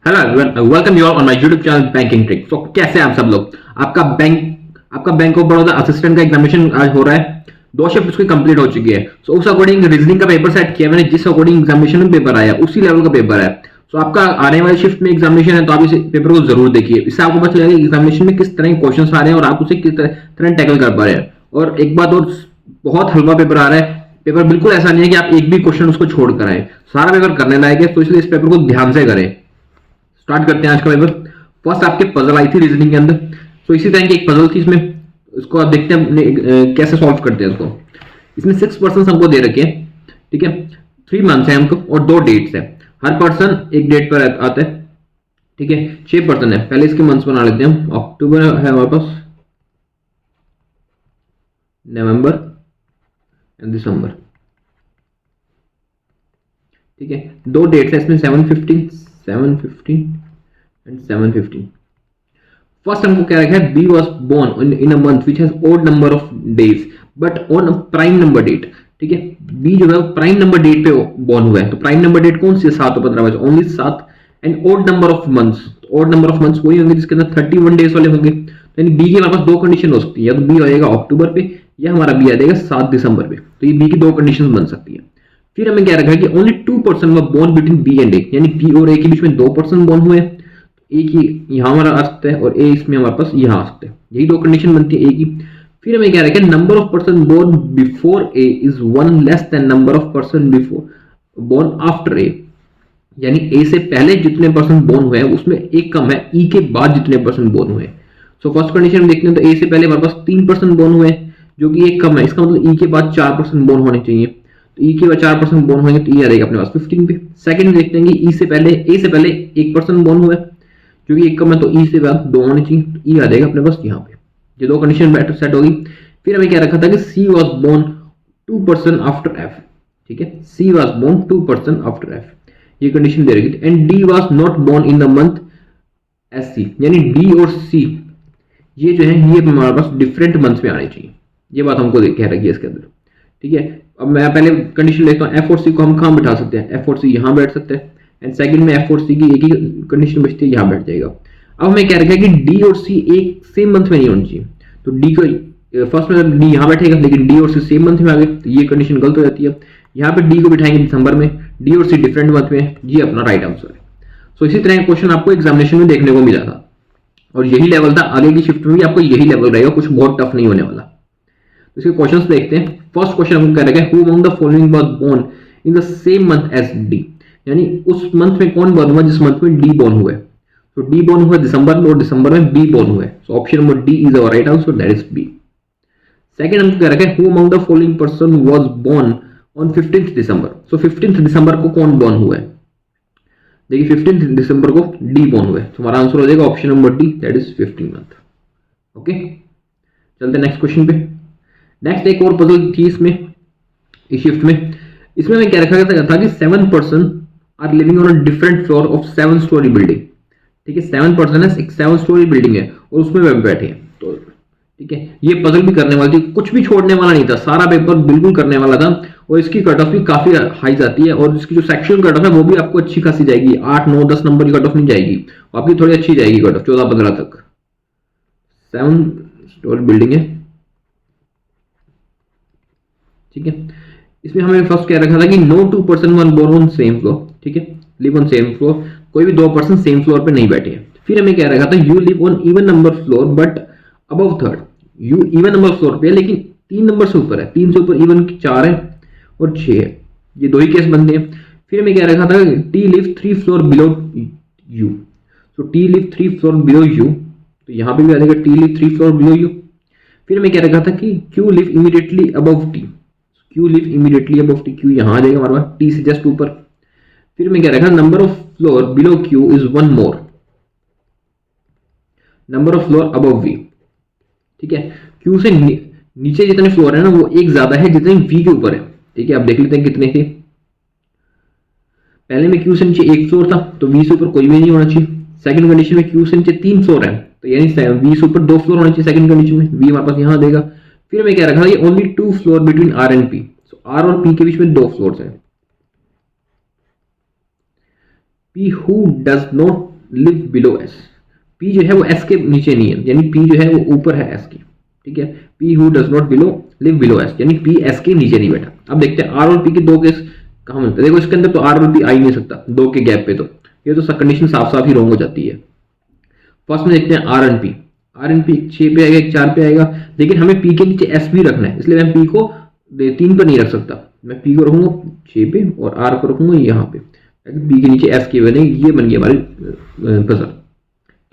Hello everyone, welcome you all on my YouTube channel banking trick. So कैसे हैं आप सब लोग। आपका बैंक ऑफ बड़ौदा असिस्टेंट का एग्जामिनेशन आज हो रहा है। 2 शिफ्ट उसकी कंप्लीट हो चुकी है। सो उस अकॉर्डिंग रीजनिंग का पेपर सेट किया मैंने, जिस अकॉर्डिंग एग्जामिनेशन में पेपर आया उसी लेवल का पेपर है। सो आपका आने वाले शिफ्ट में एग्जामिनेशन है, तो आप इस पेपर को जरूर देखिए। इससे आपको पता चलेगा एग्जामिनेशन में किस तरह के क्वेश्चन आ रहे हैं और आप उसे किस तरह टैकल कर पा रहे हैं। और एक बात और, बहुत हल्का पेपर आ रहा है। पेपर बिल्कुल ऐसा नहीं है कि आप एक भी क्वेश्चन उसको छोड़ कर आए, सारा पेपर करने लायक है। तो इसलिए इस पेपर को ध्यान से करें। स्टार्ट करते हैं आज का पेपर। फर्स्ट आपके पजल आई थी रीजनिंग के अंदर। तो इसी तरह की एक पजल थी, इसमें इसको आप देखते हैं कैसे सॉल्व करते हैं इसको। इसमें 6% हमको दे रखे हैं, ठीक है। 3 मंथ्स है हमको और 2 डेट्स है। हर पर्सन एक डेट पर आता है, ठीक है। 6% है। पहले इसके मंथ्स बना लेते हैं हम। अक्टूबर है हमारे पास, नवंबर एंड दिसंबर, ठीक है। 2 डेट्स है इसमें, 7/15 एंड 7/15। फर्स्ट हमको क्या रखा है, B was born in a month which has odd number of days but on prime number date, ठीक है। बी जो है प्राइम नंबर डेट पे बोर्न हुआ है। तो प्राइम नंबर डेट कौन सी है, 7 और 15 only 7। And odd number of months, odd number of months वही होंगे जिसके अंदर 31 डेज वाले होंगे। तो यानी बी की हमारे पास 2 कंडीशन हो सकती है, या तो बी आ जाएगा अक्टूबर पे या हमारा बी आ जाएगा 7 दिसंबर पे। तो ये बी की 2 कंडीशन बन सकती है। फिर हमें क्या रखा है कि only 2% were born between B and A, यानी बी और ए के बीच में 2% बोर्न हुए। ए की यहां हमारा आ सकता है और ए इसमें हमारे पास यहां आ सकता है। यही 2 कंडीशन बनती है ए की। फिर हमें क्या रखा है, number of person born before A is 1 less than number of person before born after A, यानी ए से पहले जितने पर्सन बोर्न हुए हैं उसमें एक कम है ई के बाद जितने पर्सन बोर्न हुए। सो फर्स्ट कंडीशन में देखते हैं तो ए से पहले हमारे पास 3% बोर्न हुए जो कि एक कम है। इसका मतलब ई के बाद 4% बोर्न होने चाहिए। तो ई के बाद 4% बोर्न होंगे तो ई आ जाएगा अपने पास 15 पे। सेकंड में देखते हैं कि ई से पहले ए से पहले 1% बोर्न हुआ है जो कि एक कम है, तो ई से बाद 2 होने चाहिए। तो ई आ जाएगा अपने पास यहाँ पे। ये 2 कंडीशन बेटर सेट होगी। फिर हमें क्या रखा था कि C was born 2% after F, ठीक है। C was born 2% after F, ये कंडीशन दे रखी थी। And D was not born in the month as C, यानी डी और सी ये जो है ये हमारे पास डिफरेंट मंथ्स में आने चाहिए। ये बात हमको कह रखी है इसके अंदर, ठीक है। अब मैं पहले कंडीशन लेता हूँ, एफ और सी को हम कहाँ बिठा सकते हैं, एफ और सी यहाँ बैठ सकते हैं। एंड सेकंड में एफ और सी की एक ही कंडीशन बचती है, यहाँ बैठ जाएगा। अब हमें क्या रखा है कि डी और सी एक सेम मंथ में नहीं होनी चाहिए। तो डी को फर्स्ट में डी यहाँ बैठेगा, लेकिन डी और सी सेम मंथ में आ गए तो ये कंडीशन गलत हो जाती है। यहाँ पे डी को बिठाएंगे दिसंबर में, डी और सी डिफरेंट मंथ में, ये अपना राइट आंसर है। सो इसी तरह का क्वेश्चन आपको एग्जामिनेशन में देखने को मिला था और यही लेवल था। आगे की शिफ्ट में भी आपको यही लेवल रहेगा, कुछ बहुत टफ नहीं होने वाला। तो इसके क्वेश्चंस देखते हैं। फर्स्ट क्वेश्चन हमको कह रहा है, who among the following was born in the same month as D, यानी उस मंथ में कौन बोर्न हुआ जिस मंथ में डी बोर्न हुआ है। तो डी बोर्न हुआ दिसंबर में और दिसंबर में बी बोर्न हुआ है। So option number D is our right answer, that is B. Second हमको कह रहा है, who among the following person was born on 15th December. So 15th December को कौन बोर्न हुआ है, देखिए 15th दिसंबर को डी बोर्न हुआ है। तो हमारा आंसर हो जाएगा option number D, that is 15 month. Okay, चलते हैं नेक्स्ट क्वेश्चन पे। नेक्स्ट एक और पजल थी इसमें, इस शिफ्ट में। इसमें मैं क्या रखा गया था कि 7 person are living on a different floor of 7 story building, ठीक है। 7 पर्सन है, एक 7 स्टोरी बिल्डिंग है और उसमें बैठे हैं। तो ठीक है, ये पजल भी करने वाली थी, कुछ भी छोड़ने वाला नहीं था, सारा पेपर बिल्कुल करने वाला था। और इसकी कट ऑफ भी काफी हाई जाती है और इसकी जो सेक्शन कट ऑफ है वो भी आपको अच्छी खासी जाएगी। 8, 9, 10 नंबर की कट ऑफ नहीं जाएगी, आपकी थोड़ी अच्छी जाएगी कट ऑफ, 14, 15 तक। 7 स्टोरी बिल्डिंग है, ठीक है। इसमें हमें फर्स्ट क्या रखा था कि no 2 person one born on same floor, ठीक है, लिव ऑन सेम फ्लोर। कोई भी 2 पर्सन सेम फ्लोर पे नहीं बैठे हैं। फिर हमें क्या रखा था, you live on even number floor but above third. You even number floor पे है लेकिन 3 नंबर से ऊपर है, 3 से ऊपर इवन 4 है और 6 है, ये 2 ही केस बनते हैं। फिर हमें क्या रखा था, T live 3 floor below U. तो T live 3 floor below U, तो यहां पे भी आ जाएगा T live 3 floor below U. फिर हमें क्या रखा था कि Q live immediately above T. Q live immediately above T, Q यहां आ जाएगा हमारे पास, टी से जस्ट ऊपर। फिर मैं क्या रखा, number of floor below Q is 1 more number of floor above V, ठीक है। क्यू से नीचे जितने फ्लोर है ना वो एक ज्यादा है जितने वी के ऊपर है, ठीक है। आप देख लेते हैं कितने थे। पहले में क्यू से नीचे 1 फ्लोर था तो वी से ऊपर कोई भी नहीं होना चाहिए। सेकंड कंडीशन में क्यू से नीचे 3 फ्लोर है तो यानी वी से ऊपर 2 फ्लोर होना चाहिए सेकंड कंडीशन में, वी हमारे पास यहां देगा। फिर मैं क्या रखा, ये only 2 floor between R and P. So R और पी के बीच में 2 फ्लोर्स हैं। P who does not live below S. P जो है वो एस के नीचे नहीं है, यानी पी जो है वो ऊपर है एस के, ठीक है। P who does not below live below S, यानी पी एस के नीचे नहीं बैठा। अब देखते हैं आर और पी के दो केस कहाँ मिलते हैं। देखो इसके अंदर तो आर और पी आ ही नहीं सकता दो के गैप पे, तो ये तो कंडीशन साफ साफ ही रॉन्ग हो जाती है। फर्स्ट में देखते हैं R and P. R and P एक 6 पे आएगा, एक 4 पे आएगा, लेकिन हमें पी के नीचे एस भी रखना है, इसलिए मैं पी को 3 पर नहीं रख सकता, मैं पी को रखूंगा 6 पे और आर को रखूंगा यहाँ पे, पी के नीचे एस के बने। ये बन गई हमारी पजल,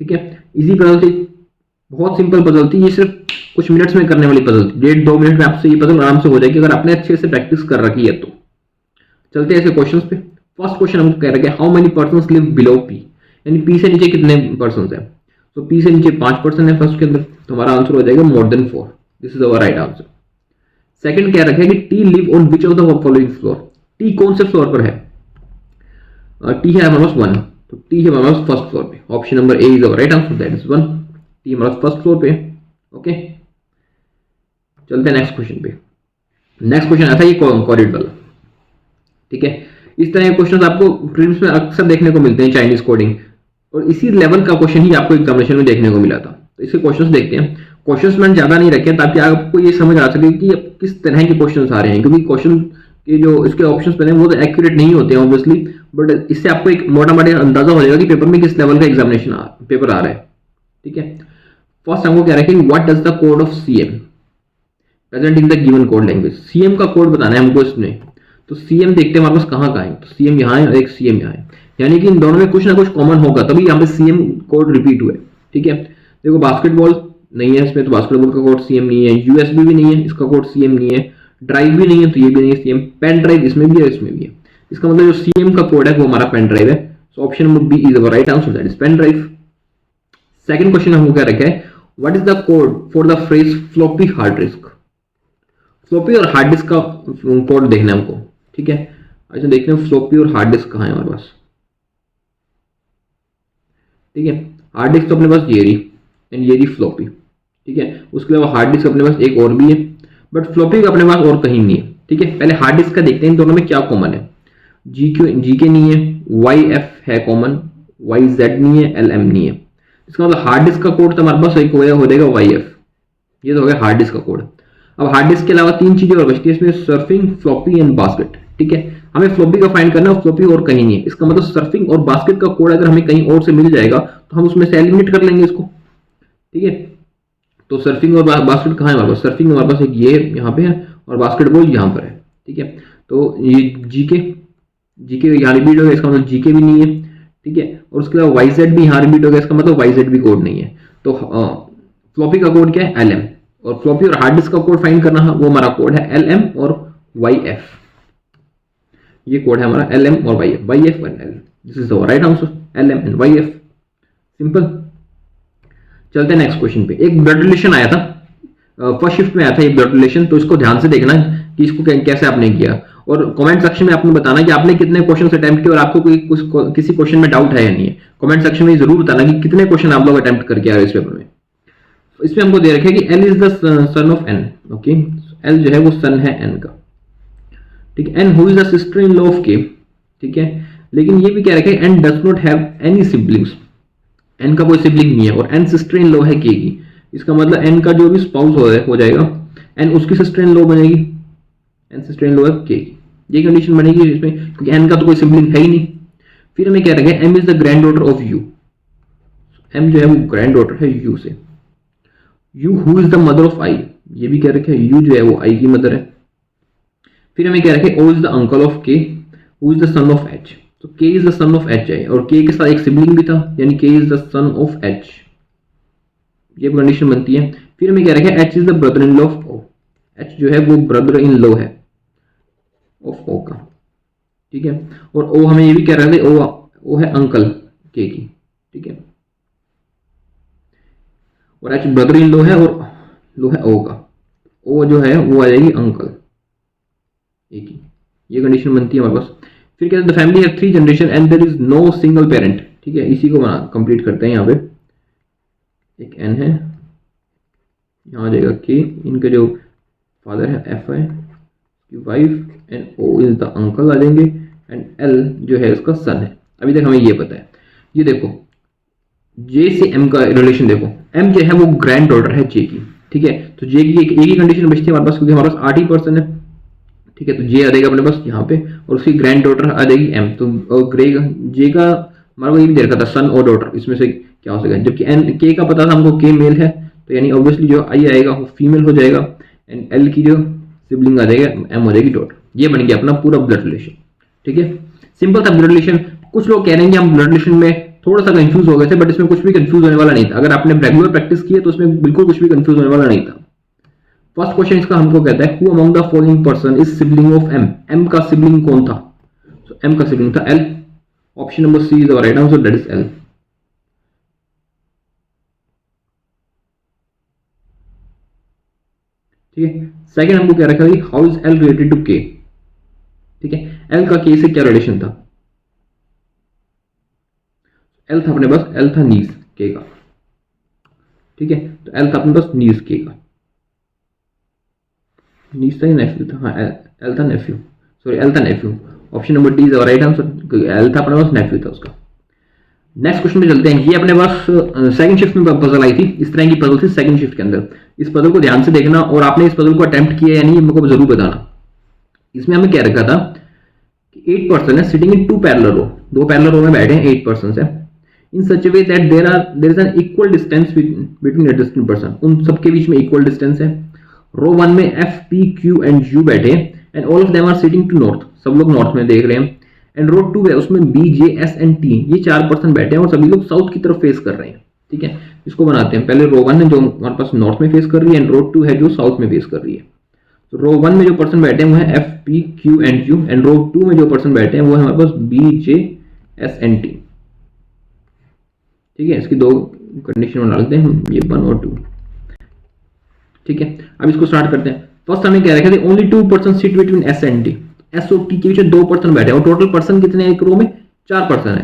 ठीक है। इसी पजल से, बहुत सिंपल पजल थी ये, सिर्फ कुछ मिनट्स में करने वाली पजल थी, 1.5-2 मिनट में आपसे ये पजल आराम से हो जाएगी अगर आपने अच्छे से प्रैक्टिस कर रखी है तो। चलते हैं ऐसे क्वेश्चंस पे। फर्स्ट क्वेश्चन हमको कह रहा है how many persons live below P, यानी पी से नीचे कितने पर्सन्स हैं। तो पी से नीचे 5 पर्सन है फर्स्ट के अंदर, तो हमारा आंसर हो जाएगा more than 4। This is our right answer. Second क्या रखा है कि T live on which of the following floor. T कौन से फ्लोर पर है, टी है हमारे पास 1, तो टी है हमारे पास फर्स्ट फ्लोर पे। Option number A is our right answer, that is 1। T हमारा फर्स्ट फ्लोर पे, ओके। चलते हैं नेक्स्ट क्वेश्चन पे। नेक्स्ट क्वेश्चन आता है ये कॉरिड वाला, ठीक है। इस तरह के क्वेश्चन आपको प्रीलिम्स में अक्सर देखने को मिलते हैं, चाइनीज कोडिंग, और इसी लेवल का क्वेश्चन ही आपको एग्जामिनेशन में देखने को मिला था। तो इसके क्वेश्चंस देखते हैं। क्वेश्चंस मैंने ज्यादा नहीं रखे ताकि आपको ये समझ आ सके कि किस तरह के क्वेश्चंस आ रहे हैं, क्योंकि क्वेश्चन के जो इसके ऑप्शंस बने वो तो एक्यूरेट नहीं होते हैं ऑब्वियसली, बट इससे आपको एक मोटा मोटा अंदाजा हो जाएगा कि पेपर में किस लेवल का एग्जामिनेशन पेपर आ रहा है, ठीक है। फर्स्ट हमको क्या रखें, what does the code of CM present in the given code language. CM का कोड बताना है हमको इसमें, तो सीएम देखते हैं हमारे पास कहाँ का है, तो सीएम यहाँ है और एक सीएम यहाँ है, यानी कि इन दोनों में कुछ ना कुछ कॉमन होगा तभी यहाँ पे सीएम कोड रिपीट हुआ है, ठीक है। देखो बास्केटबॉल नहीं है इसमें, तो बास्केटबॉल का कोड सीएम नहीं है, यूएसबी भी नहीं है, इसका कोड सीएम नहीं है, ड्राइव भी नहीं है, तो ये भी नहीं है सीएम। पेन ड्राइव इसमें भी है, इसमें भी है, इसका मतलब जो सीएम का कोड है वो हमारा पेन ड्राइव है। So option number B is our right answer, that is pen drive. Second question हमको क्या रखा है, what is the code for the phrase floppy hard disk. Floppy और हार्ड डिस्क का कोड देखना है हमको, ठीक है। अच्छा देखते हैं फ्लॉपी और हार्ड डिस्क कहाँ है हमारे पास, ठीक है। हार्ड डिस्क तो अपने पास ये रही एंड ये रही फ्लॉपी, ठीक है। उसके अलावा हार्ड डिस्क अपने पास एक और भी है, बट फ्लॉपी का अपने पास और कहीं नहीं है, ठीक है। पहले हार्ड डिस्क का देखते हैं इन दोनों में क्या कॉमन है। जी के नहीं है, वाई एफ है कॉमन, वाई जेड नहीं है, एल एम नहीं है। इसका मतलब हार्ड डिस्क का कोड तो हमारे पास एक हो जाएगा वाई एफ, ये तो हो गया हार्ड डिस्क का कोड। अब हार्ड डिस्क के अलावा 3 चीजें और बचती है इसमें, सर्फिंग, फ्लॉपी एंड बास्केट, ठीक है। हमें फ्लॉपी का फाइंड करना है, फ्लॉपी और कहीं नहीं है। इसका मतलब सर्फिंग और बास्केट का कोड अगर हमें कहीं और से मिल जाएगा तो हम उसमें से एलिमिनेट कर लेंगे इसको, ठीक है। तो सर्फिंग और बास्केट कहाँ है हमारे पास, सर्फिंग हमारे पास एक ये यहाँ पे है और बास्केटबॉल यहाँ पर है, ठीक है। तो ये जीके यहाँ रिपीट हो गया, इसका मतलब जीके भी नहीं है, ठीक है। और उसके अलावा वाईजेड भी यहाँ रिपीट हो गया, इसका मतलब वाईजेड भी कोड नहीं है। तो फ्लॉपी का कोड क्या है, एल एम, और फ्लॉपी और हार्ड डिस्क का कोड फाइंड करना है, वो हमारा कोड है एल एम और वाई एफ। ये कोड है हमारा एल एम और Y F and L, this is the right answer, L M and Y F, simple. चलते हैं नेक्स्ट क्वेश्चन पे। एक ब्लड रिलेशन आया था, फर्स्ट शिफ्ट में आया था ये ब्लड रिलेशन, तो इसको ध्यान से देखना कि इसको कैसे आपने किया, और कमेंट सेक्शन में आपने बताना कि आपने कितने क्वेश्चन अटेम्प्ट किए और आपको किसी क्वेश्चन में डाउट है या नहीं है। कमेंट सेक्शन में जरूर बताना कि कितने क्वेश्चन आप लोग अटेम्प्ट करके आ रहे हैं इस पेपर में। इसमें हमको दे रखे है कि L is the son of N, okay. L जो है वो सन है एन का, ठीक है। N who is the sister in law of K, ठीक है। लेकिन ये भी कह रखे N does not have any siblings, N का कोई सिबलिंग नहीं है और एन सिस्टर इन लॉ है के की। इसका मतलब एन का जो भी स्पाउस हो जाएगा, एन उसकी सिस्टर इन लॉ बनेगी, एन सिस्टर इन लॉ है के की, ये कंडीशन बनेगी इसमें, क्योंकि एन का तो कोई सिबलिंग है ही नहीं। फिर हमें क्या रखे, M is the granddaughter of U, M जो है वो ग्रैंड डॉटर है यू से। U who is the mother of I, ये भी कह रखे यू जो है वो आई की मदर है। फिर हमें क्या रखे, O is the uncle of K who is the son of H, तो K is the son of H है और के साथ एक सिबलिंग भी था, यानी K is the son of H, ये कंडीशन बनती है। फिर हमें क्या रखे, H is the brother in law of O, H जो है वो ब्रदर इन लॉ है ऑफ ओ का, ठीक है। और ओ हमें ये भी कह रहे थे ओ है अंकल के की, ठीक है। और एच ब्रदर इन लॉ है और लो है ओ का, ओ जो है वो आ जाएगी अंकल ए की, ये कंडीशन बनती है हमारे पास। फिर कहते हैं the family have 3 generation and there is no single parent, ठीक है। इसी को कंप्लीट करते हैं। यहाँ पे एक एन है, यहाँ आ जाएगा के, इनके जो फादर है एफ है, wife, and O is the uncle आ जाएंगे, एंड एल जो है इसका सन है। अभी तक हमें ये पता है। ये देखो जे से एम का रिलेशन देखो, एम जो है वो ग्रैंड डॉटर है जे की, ठीक है। तो जे की एक ही कंडीशन बचती है हमारे पास, क्योंकि हमारे पास 8% है, ठीक है। तो जे आ जाएगा अपने पास यहाँ पे, और उसकी ग्रैंड डॉटर आ जाएगी एम। तो जे का हमारे को ये भी दे रखा था सन और डॉटर, इसमें से क्या हो सकेगा, जबकि एन के का पता था हमको, के मेल है, तो यानी ऑब्वियसली जो आई आएगा वो फीमेल हो जाएगा, एंड एल की जो सिबलिंग आ जाएगा एम हो जाएगी डॉटर। ये बन गया अपना पूरा ब्लड रिलेशन, ठीक है। सिंपल था ब्लड रिलेशन। कुछ लोग कह रहे हैं कि हम ब्लड रिलेशन में थोड़ा सा कंफ्यूज हो गए थे, बट इसमें कुछ भी कंफ्यूज होने वाला नहीं था। अगर आपने रेगुलर प्रैक्टिस की है तो इसमें बिल्कुल कुछ भी कंफ्यूज होने वाला नहीं था। फर्स्ट क्वेश्चन इसका हमको कहता है, who among the following person is sibling of M. M का सिबलिंग कौन था? सो एम का सिबलिंग था L. Option number C is our right answer, that is L. ठीक है। सेकंड हमको क्या रखा है, how is L related to K. ठीक है, एल का के से क्या रिलेशन था? एल था अपने पास, एल था नीज के का, ठीक है। तो एल था अपने पास नीज के का, नीज था या नेफ्यू था? हाँ, एल था नेफ्यू, सॉरी एल था nephew. Option number D is our right answer, L था अपने पास, नेफ्यू था उसका। नेक्स्ट क्वेश्चन पे चलते हैं। ये अपने पास सेकंड शिफ्ट में पजल आई थी, इस तरह की पजल थी सेकंड शिफ्ट के अंदर। इस पजल को ध्यान से देखना, और आपने इस पजल को अटेम्प्ट किया या नहीं मेरे को जरूर बताना। इसमें हमें क्या रखा था कि 8 पर्सन है sitting in 2 parallel row, 2 parallel row में बैठे हैं 8 पर्सन है, in such way that there is an equal distance between adjacent person. उन सबके बीच में इक्वल डिस्टेंस है। रो 1 में F P Q and U बैठे, and all of them are sitting to north, सब लोग नॉर्थ में देख रहे हैं। एंड रो 2 है, उसमें B J S and T, ये 4 पर्सन बैठे हैं और सभी लोग साउथ की तरफ फेस कर रहे हैं, ठीक है। इसको बनाते हैं, पहले रो 1 है जो हमारे पास नॉर्थ में फेस कर रही है, एंड रो 2 है जो साउथ में फेस कर रही है। तो रो 1 में जो पर्सन बैठे हैं वो है F P Q and U, and row 2 में जो पर्सन बैठे हैं वो है हमारे पास B J S and T, ठीक है। इसकी 2 कंडीशन बना लेते हैं, ये 1 और 2, ठीक है। अब इसको स्टार्ट करते हैं। फर्स्ट हमें क्या रखा था, only 2 person sit between S and T. S और टी के बीच 2 पर्सन बैठे हैं, और टोटल पर्सन कितने हैं एक रो में? 4 पर्सन है,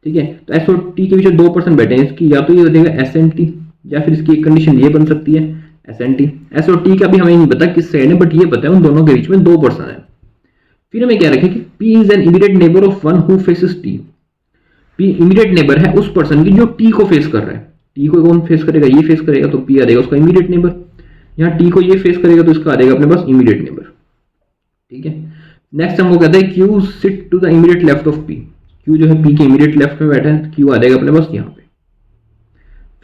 ठीक है। तो एस और टी के बीच 2 पर्सन बैठे हैं, इसकी या तो ये हो जाएगा एस एंड टी, या फिर इसकी एक कंडीशन ये बन सकती है एस एंड टी। एस और टी का भी हमें नहीं पता किस साइड है, बट ये पता है उन दोनों के बीच में 2 पर्सन है। फिर हमें क्या रखें कि P is an immediate neighbour of one who faces T। P immediate neighbour है उस पर्सन की जो T को फेस कर रहा है। T को कौन फेस करेगा? ये फेस करेगा, तो P आ जाएगा उसका इमीडिएट नेबर। यहाँ T को ये फेस करेगा तो इसका आ जाएगा अपने पास इमीडिएट नेबर, ठीक है। नेक्स्ट हमको कहते हैं Q sit to the immediate left of P। Q जो है P के इमीडिएट लेफ्ट में बैठा है, Q आ जाएगा अपने पास यहाँ पे।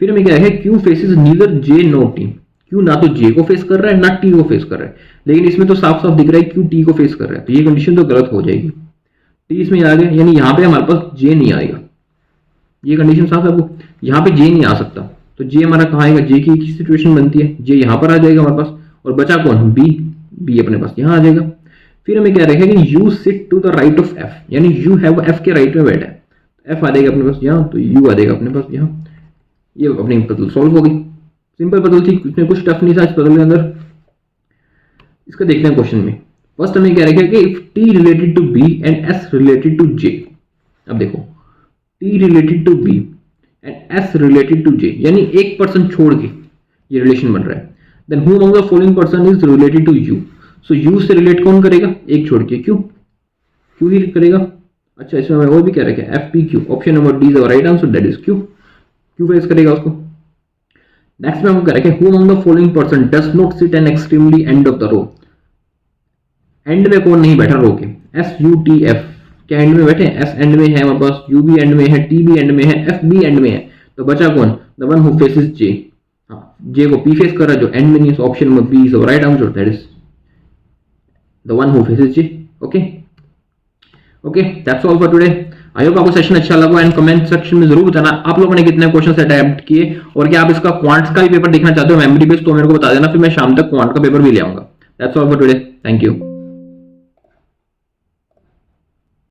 फिर हमें क्या है, Q faces neither J nor T। Q ना तो J को फेस कर रहा है ना T को फेस कर रहा है, लेकिन इसमें तो साफ साफ दिख रहा है Q T को फेस कर रहा है, तो ये कंडीशन तो गलत हो जाएगी। T इसमें आ गया, यानी यहाँ पे हमारे पास J नहीं आएगा, ये कंडीशन साफ है आपको, यहाँ पे J नहीं आ सकता। तो J हमारा कहाँ आएगा? J की एक सिचुएशन बनती है, J यहाँ पर आ जाएगा हमारे पास, और बचा कौन? B अपने पास यहाँ आ जाएगा। फिर हमें क्या रखेगा कि U sit to the right of F, यानी U है वो F के राइट में बैठा है, F आ जाएगा अपने पास यहाँ, तो U आ जाएगा अपने पास यहाँ। ये अपनी पजल सॉल्व हो गई, सिंपल पजल थी, इसमें कुछ टफ नहीं था इस पजल के अंदर। इसका देखते हैं क्वेश्चन में। फर्स्ट हमें क्या रखेगा कि if T related to B and S related to J। अब देखो T related to B and S related to J, यानी एक पर्सन छोड़ के ये रिलेशन बन रहा है। Then who among the following person is related to U। So U से रिलेट कौन करेगा? एक छोड़ के Q ही करेगा। अच्छा, इसमें हमें और भी क्या रखें, FPQ। Option number D is our right answer, that is Q face करेगा उसको। नेक्स्ट में हम क्या रखें, who among the following person does not sit an extremely end of the row. End में कौन नहीं बैठा रो के? SUTF। क्या एंड में बैठे? S एंड में है हमारे पास, U भी एंड में है, T भी एंड में है, F भी एंड में है, तो बचा कौन? The one who faces J। हाँ, J को P फेस कर रहा है जो एंड में नहीं है, option number B is right answer, that is the one who faces J। Okay, that's all for today. I hope आपको सेशन अच्छा लगा, एंड कमेंट सेक्शन में जरूर बताना आप लोगों ने कितने क्वेश्चन अटेम्प्ट किए, और क्या आप इसका क्वांट्स का भी पेपर देखना चाहते हो मेमोरी बेस्ड, तो मेरे को बता देना, फिर मैं शाम तक क्वांट का पेपर भी ले आऊंगा। That's all for today, thank you.